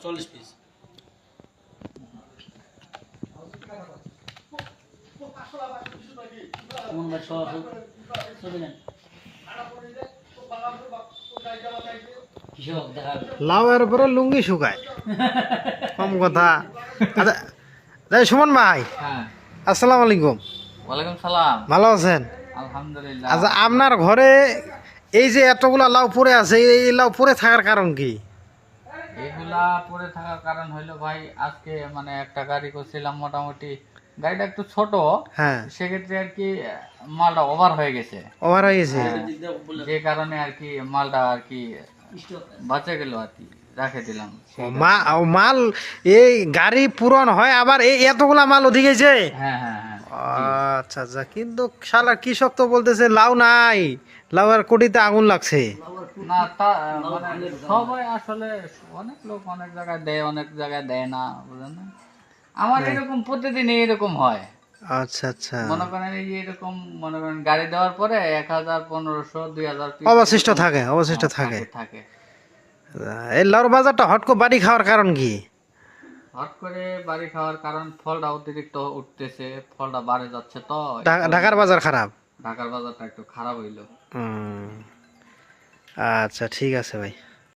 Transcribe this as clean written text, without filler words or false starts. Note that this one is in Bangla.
40 পিস লাউয়ের উপরে লুঙ্গি শুকায় কম কথা। আচ্ছা যাই সুমন ভাই, হ্যাঁ, আসসালামু আলাইকুম। ওয়ালাইকুম সালাম। ভালো আছেন? আলহামদুলিল্লাহ। আচ্ছা আপনার ঘরে এই যে এতগুলা লাউ পড়ে আছে, এই লাউ পড়ে থাকার কারণ কি? এগুলা পরে থাকার কারণ হইলো ভাই, আজকে মানে একটা গাড়ি করছিলাম, মোটামুটি গাড়িটা একটু ছোট, হ্যাঁ, সেক্ষেত্রে আর কি মালটা ওভার হয়ে গেছে। ওভার হয়ে গেছে। হ্যাঁ, যে কারণে আর কি মালটা আর কি বাঁচে গেল আর কি, রেখে দিলাম। ও মাল এই গাড়ি পূরণ হয় আবার এই এতগুলা মাল ওদিকে যে। হ্যাঁ হ্যাঁ হ্যাঁ। আচ্ছা আচ্ছা, কিন্তু শালা কৃষক তো বলতেছে লাউ নাই, লাউয়ের কোটিতে আগুন লাগছে। না তা মানে সবাই আসলে অনেক লোক অনেক জায়গায় দেয়, অনেক জায়গায় দেয় না, বুঝলেন না? আমার এরকম প্রতিদিন এরকম হয়। আচ্ছা আচ্ছা, মনে করেন এই যে এরকম, মনে করেন গাড়ি দেওয়ার পরে 1000, 1500, 2000 পিস অবশিষ্ট থাকে, অবশিষ্ট থাকে। থাকে। এই লাউর বাজারটা হট করে বাড়ি খাওয়ার কারণ কি? হট করে বাড়ি খাওয়ার কারণ ফলটা অতিরিক্ত উঠতেছে, ফলটা বাড়ে যাচ্ছে তো। ঢাকার বাজার খারাপ। ঢাকার বাজারটা একটু খারাপ হইলো। আচ্ছা ঠিক আছে ভাই।